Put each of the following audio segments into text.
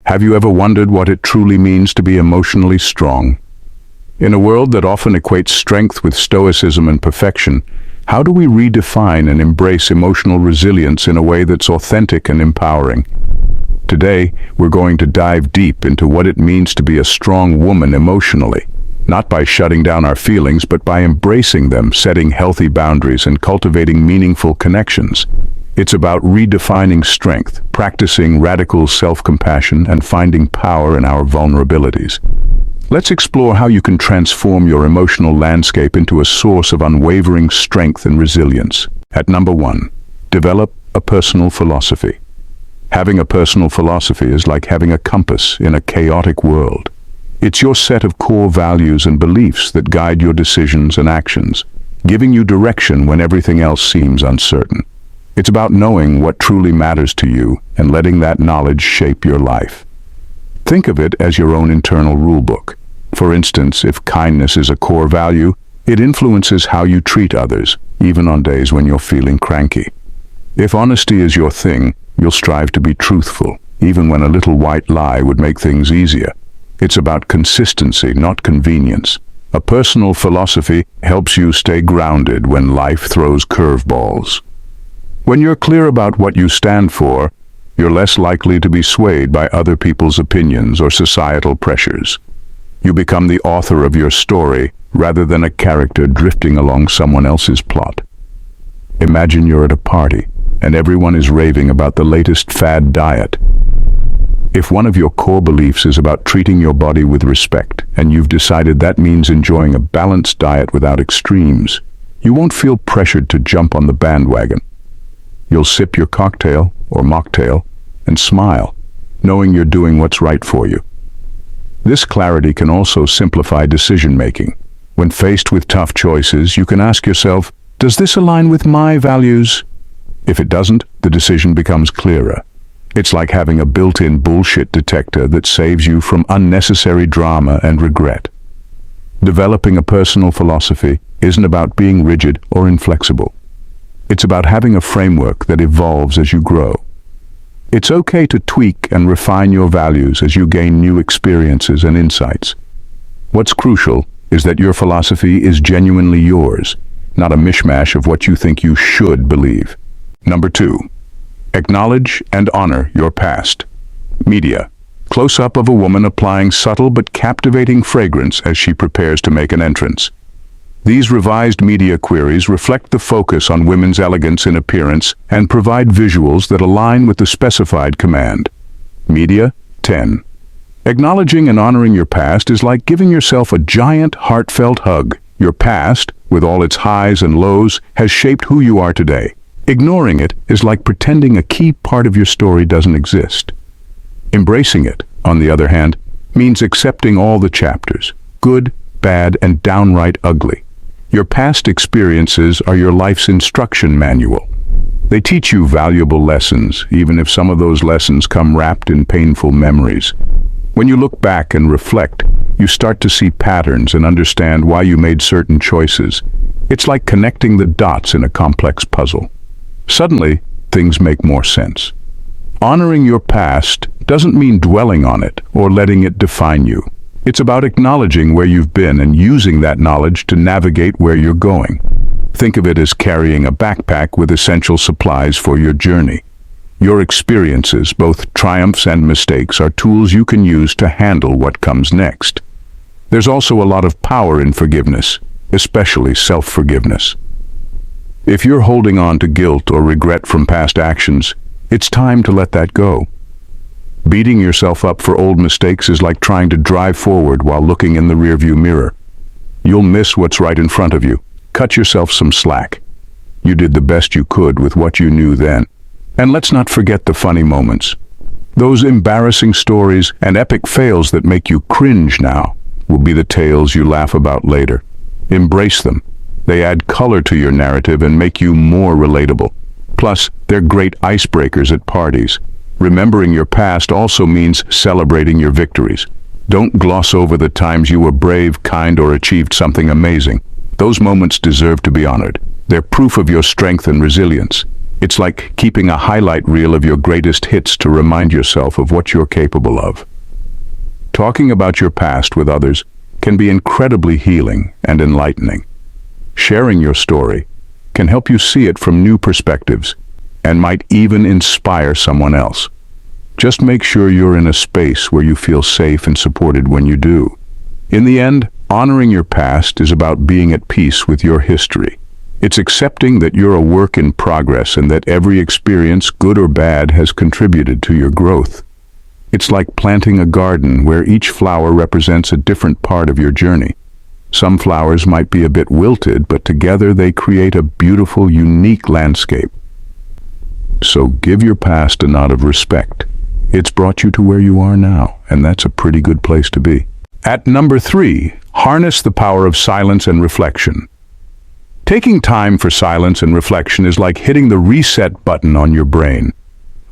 Have you ever wondered what it truly means to be emotionally strong? In a world that often equates strength with stoicism and perfection, how do we redefine and embrace emotional resilience in a way that's authentic and empowering? Today, we're going to dive deep into what it means to be a strong woman emotionally, not by shutting down our feelings, but by embracing them, setting healthy boundaries, and cultivating meaningful connections. It's about redefining strength, practicing radical self-compassion, and finding power in our vulnerabilities. Let's explore how you can transform your emotional landscape into a source of unwavering strength and resilience. At number 1, develop a personal philosophy. Having a personal philosophy is like having a compass in a chaotic world. It's your set of core values and beliefs that guide your decisions and actions, giving you direction when everything else seems uncertain. It's about knowing what truly matters to you and letting that knowledge shape your life. Think of it as your own internal rulebook. For instance, if kindness is a core value, it influences how you treat others, even on days when you're feeling cranky. If honesty is your thing, you'll strive to be truthful, even when a little white lie would make things easier. It's about consistency, not convenience. A personal philosophy helps you stay grounded when life throws curveballs. When you're clear about what you stand for, you're less likely to be swayed by other people's opinions or societal pressures. You become the author of your story rather than a character drifting along someone else's plot. Imagine you're at a party and everyone is raving about the latest fad diet. If one of your core beliefs is about treating your body with respect, and you've decided that means enjoying a balanced diet without extremes, you won't feel pressured to jump on the bandwagon. You'll sip your cocktail or mocktail and smile, knowing you're doing what's right for you. This clarity can also simplify decision-making. When faced with tough choices, you can ask yourself, does this align with my values? If it doesn't, the decision becomes clearer. It's like having a built-in bullshit detector that saves you from unnecessary drama and regret. Developing a personal philosophy isn't about being rigid or inflexible. It's about having a framework that evolves as you grow. It's okay to tweak and refine your values as you gain new experiences and insights. What's crucial is that your philosophy is genuinely yours, not a mishmash of what you think you should believe. Number 2, acknowledge and honor your past. Media. Close-up of a woman applying subtle but captivating fragrance as she prepares to make an entrance. These revised media queries reflect the focus on women's elegance in appearance and provide visuals that align with the specified command. Media 10. Acknowledging and honoring your past is like giving yourself a giant, heartfelt hug. Your past, with all its highs and lows, has shaped who you are today. Ignoring it is like pretending a key part of your story doesn't exist. Embracing it, on the other hand, means accepting all the chapters, good, bad, and downright ugly. Your past experiences are your life's instruction manual. They teach you valuable lessons, even if some of those lessons come wrapped in painful memories. When you look back and reflect, you start to see patterns and understand why you made certain choices. It's like connecting the dots in a complex puzzle. Suddenly, things make more sense. Honoring your past doesn't mean dwelling on it or letting it define you. It's about acknowledging where you've been and using that knowledge to navigate where you're going. Think of it as carrying a backpack with essential supplies for your journey. Your experiences, both triumphs and mistakes, are tools you can use to handle what comes next. There's also a lot of power in forgiveness, especially self-forgiveness. If you're holding on to guilt or regret from past actions, it's time to let that go. Beating yourself up for old mistakes is like trying to drive forward while looking in the rearview mirror. You'll miss what's right in front of you. Cut yourself some slack. You did the best you could with what you knew then. And let's not forget the funny moments. Those embarrassing stories and epic fails that make you cringe now will be the tales you laugh about later. Embrace them. They add color to your narrative and make you more relatable. Plus, they're great icebreakers at parties. Remembering your past also means celebrating your victories. Don't gloss over the times you were brave, kind, or achieved something amazing. Those moments deserve to be honored. They're proof of your strength and resilience. It's like keeping a highlight reel of your greatest hits to remind yourself of what you're capable of. Talking about your past with others can be incredibly healing and enlightening. Sharing your story can help you see it from new perspectives and might even inspire someone else. Just make sure you're in a space where you feel safe and supported when you do. In the end, honoring your past is about being at peace with your history. It's accepting that you're a work in progress and that every experience, good or bad, has contributed to your growth. It's like planting a garden where each flower represents a different part of your journey. Some flowers might be a bit wilted, but together they create a beautiful, unique landscape. So give your past a nod of respect. It's brought you to where you are now, and that's a pretty good place to be. At number 3, harness the power of silence and reflection. Taking time for silence and reflection is like hitting the reset button on your brain.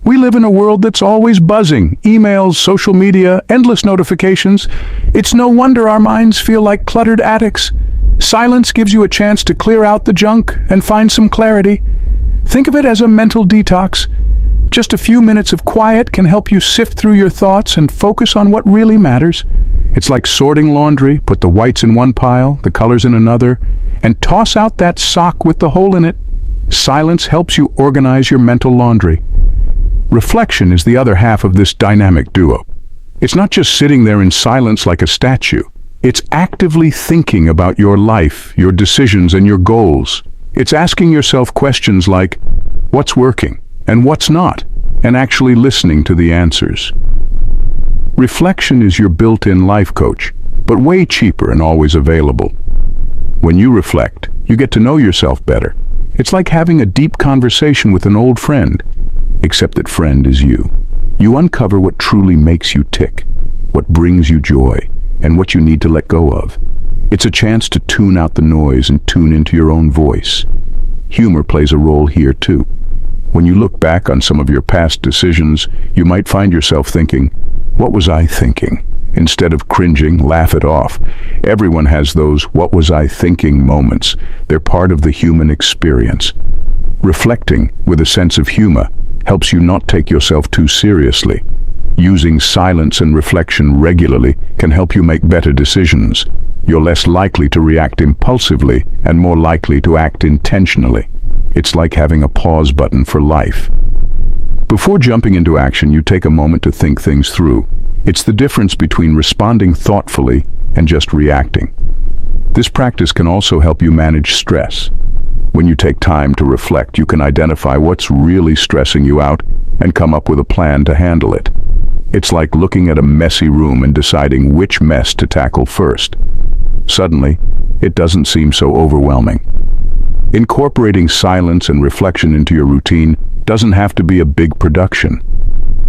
We live in a world that's always buzzing. Emails, social media, endless notifications. It's no wonder our minds feel like cluttered attics. Silence gives you a chance to clear out the junk and find some clarity. Think of it as a mental detox. Just a few minutes of quiet can help you sift through your thoughts and focus on what really matters. It's like sorting laundry. Put the whites in one pile, the colors in another, and toss out that sock with the hole in it. Silence helps you organize your mental laundry. Reflection is the other half of this dynamic duo. It's not just sitting there in silence like a statue. It's actively thinking about your life, your decisions, and your goals. It's asking yourself questions like, what's working and what's not, and actually listening to the answers. Reflection is your built-in life coach, but way cheaper and always available. When you reflect, you get to know yourself better. It's like having a deep conversation with an old friend, except that friend is you. You uncover what truly makes you tick, what brings you joy, and what you need to let go of. It's a chance to tune out the noise and tune into your own voice. Humor plays a role here too. When you look back on some of your past decisions, you might find yourself thinking, what was I thinking? Instead of cringing, laugh it off. Everyone has those what was I thinking moments. They're part of the human experience. Reflecting with a sense of humor helps you not take yourself too seriously. Using silence and reflection regularly can help you make better decisions. You're less likely to react impulsively and more likely to act intentionally. It's like having a pause button for life. Before jumping into action, you take a moment to think things through. It's the difference between responding thoughtfully and just reacting. This practice can also help you manage stress. When you take time to reflect, you can identify what's really stressing you out and come up with a plan to handle it. It's like looking at a messy room and deciding which mess to tackle first. Suddenly, it doesn't seem so overwhelming. Incorporating silence and reflection into your routine doesn't have to be a big production.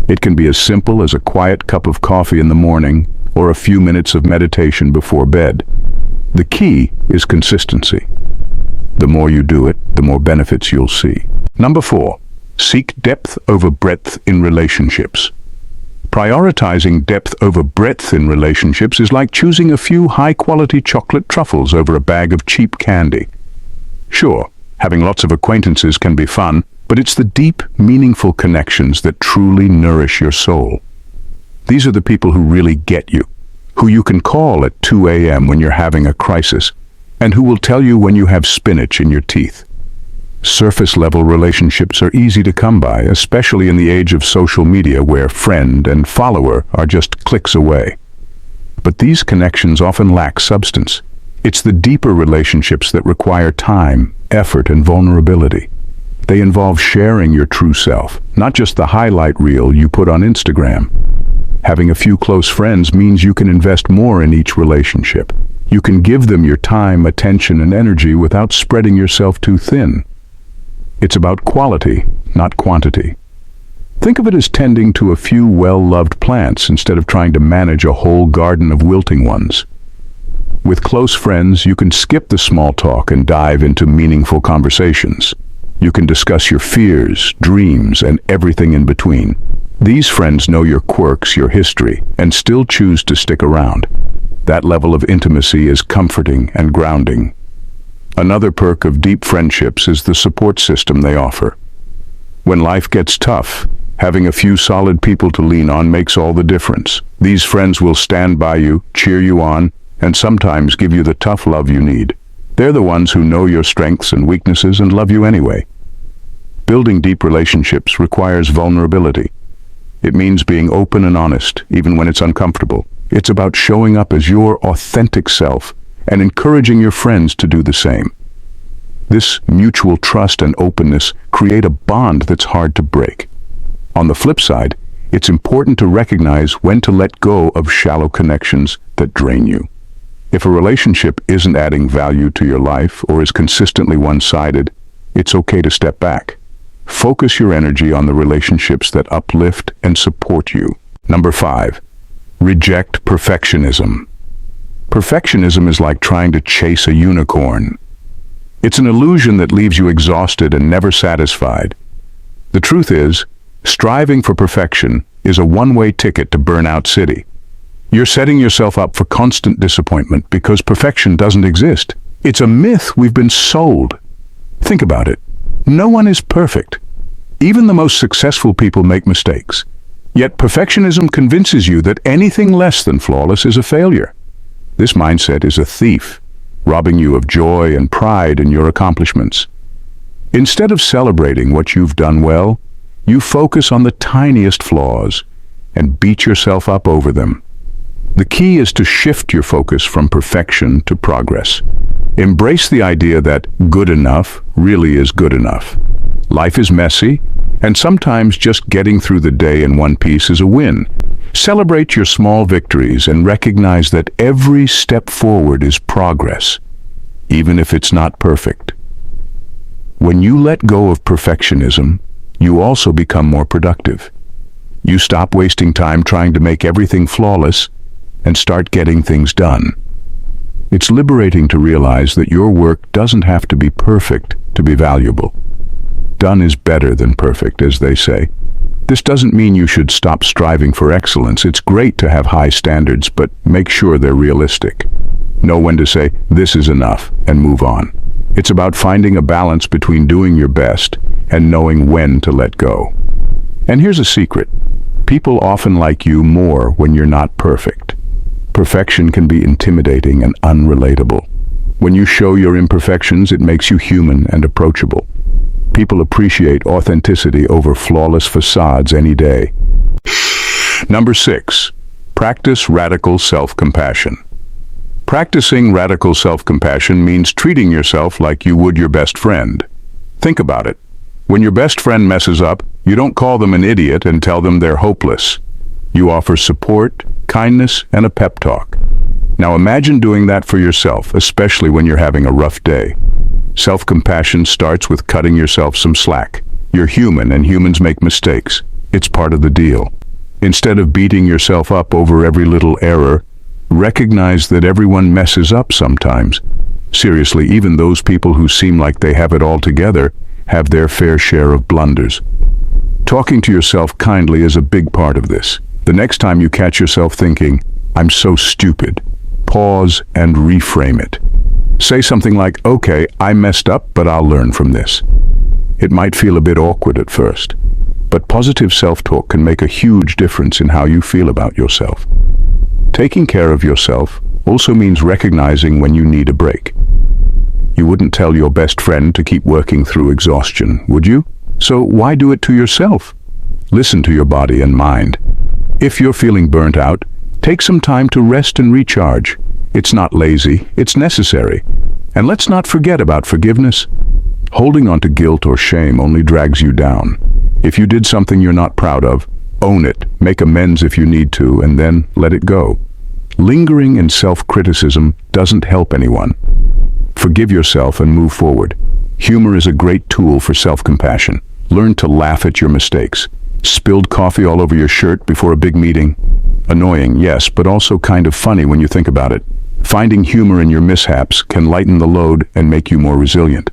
It can be as simple as a quiet cup of coffee in the morning or a few minutes of meditation before bed. The key is consistency. The more you do it, the more benefits you'll see. Number 4, seek depth over breadth in relationships. Prioritizing depth over breadth in relationships is like choosing a few high-quality chocolate truffles over a bag of cheap candy. Sure, having lots of acquaintances can be fun, but it's the deep, meaningful connections that truly nourish your soul. These are the people who really get you, who you can call at 2 a.m. when you're having a crisis, and who will tell you when you have spinach in your teeth. Surface-level relationships are easy to come by, especially in the age of social media where friend and follower are just clicks away. But these connections often lack substance. It's the deeper relationships that require time, effort, and vulnerability. They involve sharing your true self, not just the highlight reel you put on Instagram. Having a few close friends means you can invest more in each relationship. You can give them your time, attention, and energy without spreading yourself too thin. It's about quality, not quantity. Think of it as tending to a few well-loved plants instead of trying to manage a whole garden of wilting ones. With close friends, you can skip the small talk and dive into meaningful conversations. You can discuss your fears, dreams, and everything in between. These friends know your quirks, your history, and still choose to stick around. That level of intimacy is comforting and grounding. Another perk of deep friendships is the support system they offer. When life gets tough, having a few solid people to lean on makes all the difference. These friends will stand by you, cheer you on, and sometimes give you the tough love you need. They're the ones who know your strengths and weaknesses and love you anyway. Building deep relationships requires vulnerability. It means being open and honest, even when it's uncomfortable. It's about showing up as your authentic self and encouraging your friends to do the same. This mutual trust and openness create a bond that's hard to break. On the flip side, it's important to recognize when to let go of shallow connections that drain you. If a relationship isn't adding value to your life or is consistently one-sided, it's okay to step back. Focus your energy on the relationships that uplift and support you. Number 5, reject perfectionism. Perfectionism is like trying to chase a unicorn. It's an illusion that leaves you exhausted and never satisfied. The truth is, striving for perfection is a one-way ticket to Burnout City. You're setting yourself up for constant disappointment because perfection doesn't exist. It's a myth we've been sold. Think about it. No one is perfect. Even the most successful people make mistakes. Yet perfectionism convinces you that anything less than flawless is a failure. This mindset is a thief, robbing you of joy and pride in your accomplishments. Instead of celebrating what you've done well, you focus on the tiniest flaws and beat yourself up over them. The key is to shift your focus from perfection to progress. Embrace the idea that good enough really is good enough. Life is messy, and sometimes just getting through the day in one piece is a win. Celebrate your small victories and recognize that every step forward is progress, even if it's not perfect. When you let go of perfectionism, you also become more productive. You stop wasting time trying to make everything flawless and start getting things done. It's liberating to realize that your work doesn't have to be perfect to be valuable. Done is better than perfect, as they say. This doesn't mean you should stop striving for excellence. It's great to have high standards, but make sure they're realistic. Know when to say, this is enough, and move on. It's about finding a balance between doing your best and knowing when to let go. And here's a secret. People often like you more when you're not perfect. Perfection can be intimidating and unrelatable. When you show your imperfections, it makes you human and approachable. People appreciate authenticity over flawless facades any day. Number 6, practice radical self-compassion. Practicing radical self-compassion means treating yourself like you would your best friend. Think about it. When your best friend messes up, you don't call them an idiot and tell them they're hopeless. You offer support, kindness, and a pep talk. Now imagine doing that for yourself, especially when you're having a rough day. Self-compassion starts with cutting yourself some slack. You're human and humans make mistakes. It's part of the deal. Instead of beating yourself up over every little error, recognize that everyone messes up sometimes. Seriously, even those people who seem like they have it all together have their fair share of blunders. Talking to yourself kindly is a big part of this. The next time you catch yourself thinking, I'm so stupid, pause and reframe it. Say something like, okay, I messed up, but I'll learn from this. It might feel a bit awkward at first, but positive self-talk can make a huge difference in how you feel about yourself. Taking care of yourself also means recognizing when you need a break. You wouldn't tell your best friend to keep working through exhaustion, would you? So why do it to yourself? Listen to your body and mind. If you're feeling burnt out, take some time to rest and recharge. It's not lazy, it's necessary. And let's not forget about forgiveness. Holding on to guilt or shame only drags you down. If you did something you're not proud of, own it, make amends if you need to, and then let it go. Lingering in self-criticism doesn't help anyone. Forgive yourself and move forward. Humor is a great tool for self-compassion. Learn to laugh at your mistakes. Spilled coffee all over your shirt before a big meeting? Annoying, yes, but also kind of funny when you think about it. Finding humor in your mishaps can lighten the load and make you more resilient.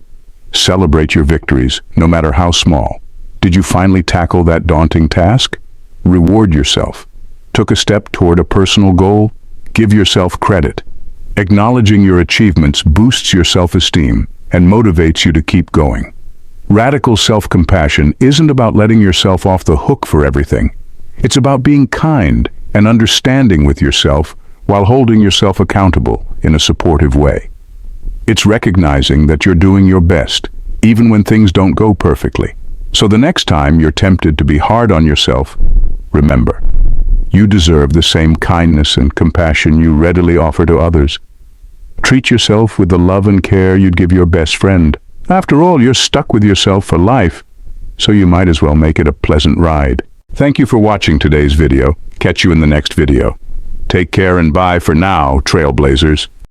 Celebrate your victories, no matter how small. Did you finally tackle that daunting task? Reward yourself. Took a step toward a personal goal? Give yourself credit. Acknowledging your achievements boosts your self-esteem and motivates you to keep going. Radical self-compassion isn't about letting yourself off the hook for everything. It's about being kind and understanding with yourself while holding yourself accountable in a supportive way. It's recognizing that you're doing your best, even when things don't go perfectly. So the next time you're tempted to be hard on yourself, remember, you deserve the same kindness and compassion you readily offer to others. Treat yourself with the love and care you'd give your best friend. After all, you're stuck with yourself for life, so you might as well make it a pleasant ride. Thank you for watching today's video. Catch you in the next video. Take care and bye for now, Trailblazers.